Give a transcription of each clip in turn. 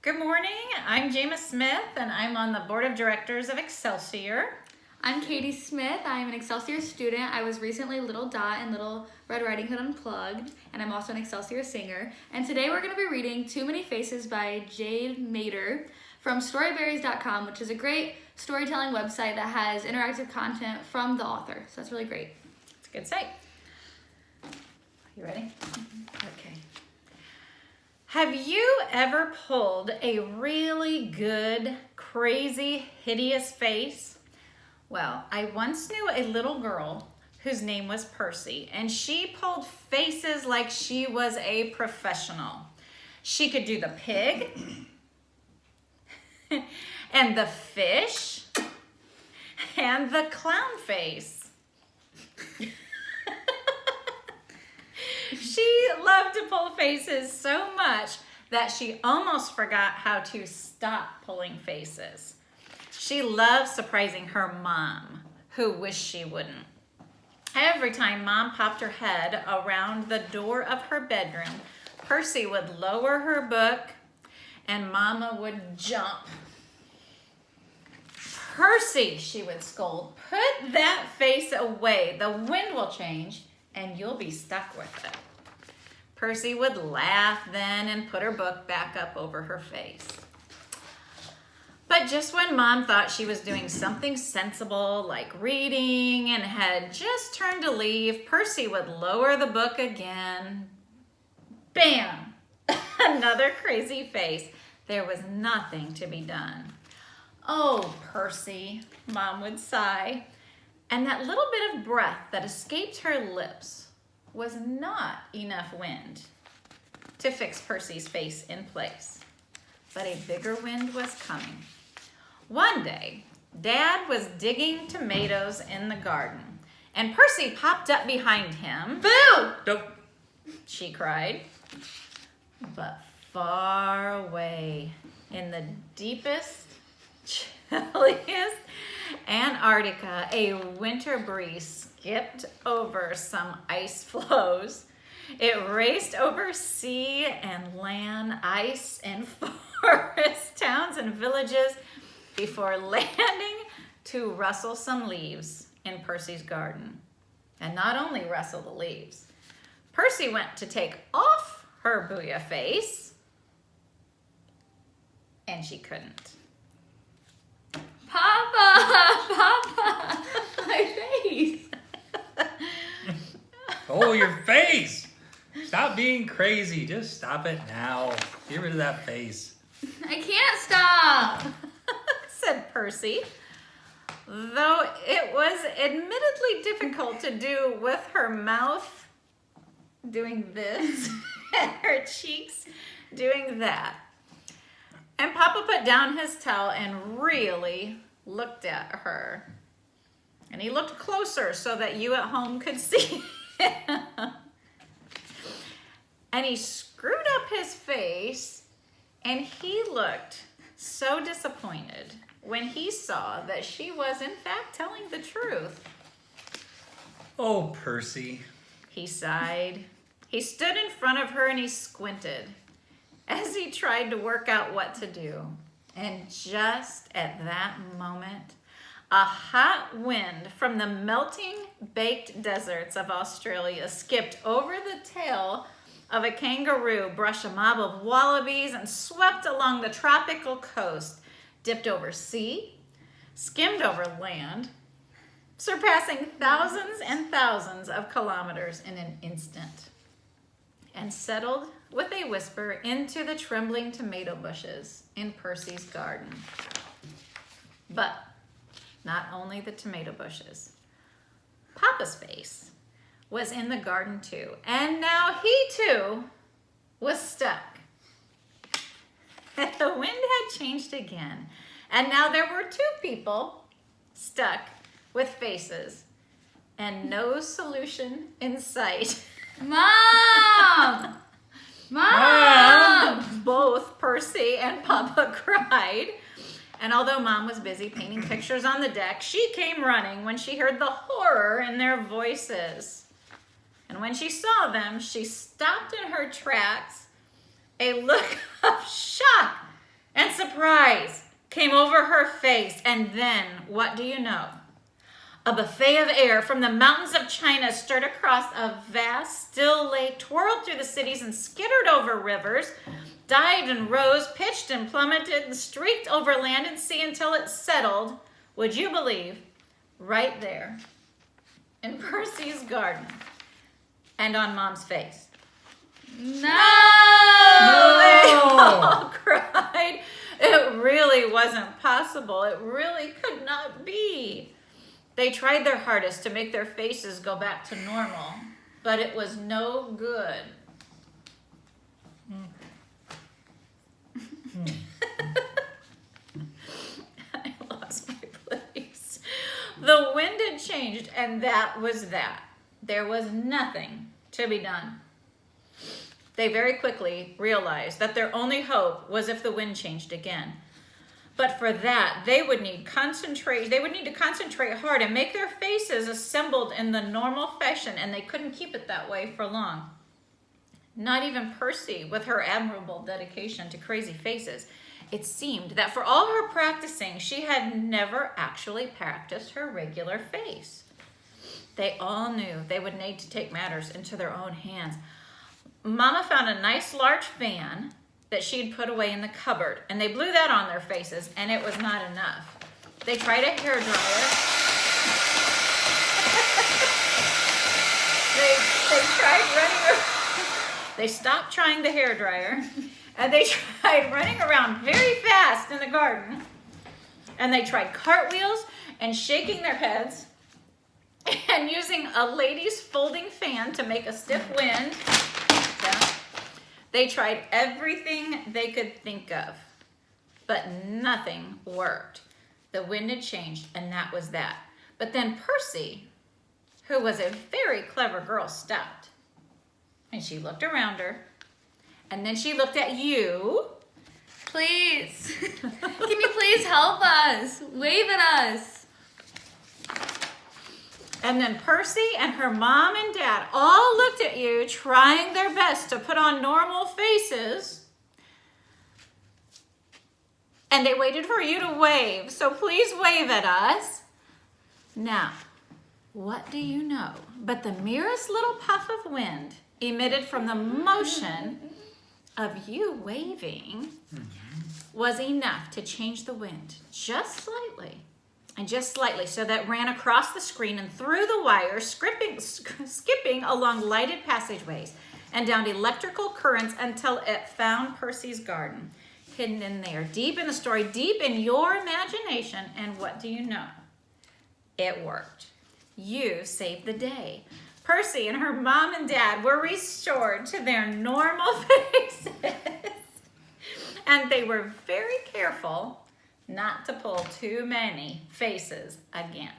Good morning, I'm Jama Smith and I'm on the board of directors of Excelsior. I'm Katie Smith. I'm an Excelsior student. I was recently Little Dot in Little Red Riding Hood Unplugged, and I'm also an Excelsior singer. And today we're going to be reading Too Many Faces by Jade Maitre from storyberries.com, which is a great storytelling website that has interactive content from the author. So that's really great. It's a good site. You ready? Okay. Have you ever pulled a really good, crazy, hideous face? Well, I once knew a little girl whose name was Percy, and she pulled faces like she was a professional. She could do the pig, and the fish, and the clown face. She loved to pull faces so much that she almost forgot how to stop pulling faces. She loved surprising her mom, who wished she wouldn't. Every time Mom popped her head around the door of her bedroom, Percy would lower her book and Mama would jump. "Percy," she would scold, "put that face away. The wind will change and you'll be stuck with it." Percy would laugh then and put her book back up over her face. But just when Mom thought she was doing something sensible, like reading, and had just turned to leave, Percy would lower the book again. Bam! Another crazy face. There was nothing to be done. "Oh, Percy," Mom would sigh. And that little bit of breath that escaped her lips was not enough wind to fix Percy's face in place. But a bigger wind was coming. One day, Dad was digging tomatoes in the garden, and Percy popped up behind him. "Boo!" Nope. she cried. But far away in the deepest, chilliest Antarctica, a winter breeze skipped over some ice floes. It raced over sea and land, ice and forest, towns and villages, before landing to rustle some leaves in Percy's garden. And not only rustle the leaves, Percy went to take off her booyah face, and she couldn't. Papa! My face! Oh, your face! Stop being crazy. Just stop it now. Get rid of that face. I can't stop! said Percy, though it was admittedly difficult to do with her mouth doing this and her cheeks doing that. And Papa put down his towel and really looked at her. And he looked closer so that you at home could see him. And he screwed up his face, and he looked so disappointed when he saw that she was in fact telling the truth. Oh, Percy. He sighed. He stood in front of her and he squinted as he tried to work out what to do. And just at that moment, a hot wind from the melting, baked deserts of Australia skipped over the tail of a kangaroo, brushed a mob of wallabies, and swept along the tropical coast, dipped over sea, skimmed over land, surpassing thousands and thousands of kilometers in an instant, and settled with a whisper into the trembling tomato bushes in Percy's garden. But not only the tomato bushes. Papa's face was in the garden too, and now he too was stuck. The wind had changed again, and now there were two people stuck with faces and no solution in sight. Mom! Mom! Both Percy and Papa cried. And although Mom was busy painting pictures on the deck, she came running when she heard the horror in their voices. And when she saw them, she stopped in her tracks, a look of shock over her face. And then, what do you know? A buffet of air from the mountains of China stirred across a vast, still lake, twirled through the cities and skittered over rivers, dived and rose, pitched and plummeted, and streaked over land and sea until it settled, would you believe, right there in Percy's garden and on Mom's face. No! They all cried. It really wasn't possible. It really could not be. They tried their hardest to make their faces go back to normal, but it was no good. I lost my place. The wind had changed, and that was that. There was nothing to be done. They very quickly realized that their only hope was if the wind changed again. But for that, they would need to concentrate hard and make their faces assembled in the normal fashion, and they couldn't keep it that way for long. Not even Percy, with her admirable dedication to crazy faces. It seemed that for all her practicing, she had never actually practiced her regular face. They all knew they would need to take matters into their own hands. Mama found a nice large fan that she'd put away in the cupboard, and they blew that on their faces, and it was not enough. They tried a hairdryer. they tried running. They stopped trying the hairdryer, and they tried running around very fast in the garden, and they tried cartwheels and shaking their heads, and using a lady's folding fan to make a stiff wind. Yeah. They tried everything they could think of, but nothing worked. The wind had changed, and that was that. But then Percy, who was a very clever girl, stopped. And she looked around her, and then she looked at you. Please, can you please help us? Wave at us. And then Percy and her mom and dad all looked at you, trying their best to put on normal faces. And they waited for you to wave, so please wave at us. Now, what do you know? But the merest little puff of wind emitted from the motion of you waving was enough to change the wind just slightly. And just slightly, so that ran across the screen and through the wires, skipping along lighted passageways and down electrical currents until it found Percy's garden, hidden in there, deep in the story, deep in your imagination. And what do you know? It worked. You saved the day. Percy and her mom and dad were restored to their normal faces. And they were very careful not to pull too many faces again.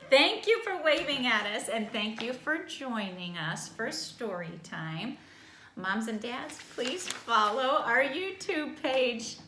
Thank you for waving at us, and thank you for joining us for story time. Moms and dads, please follow our YouTube page.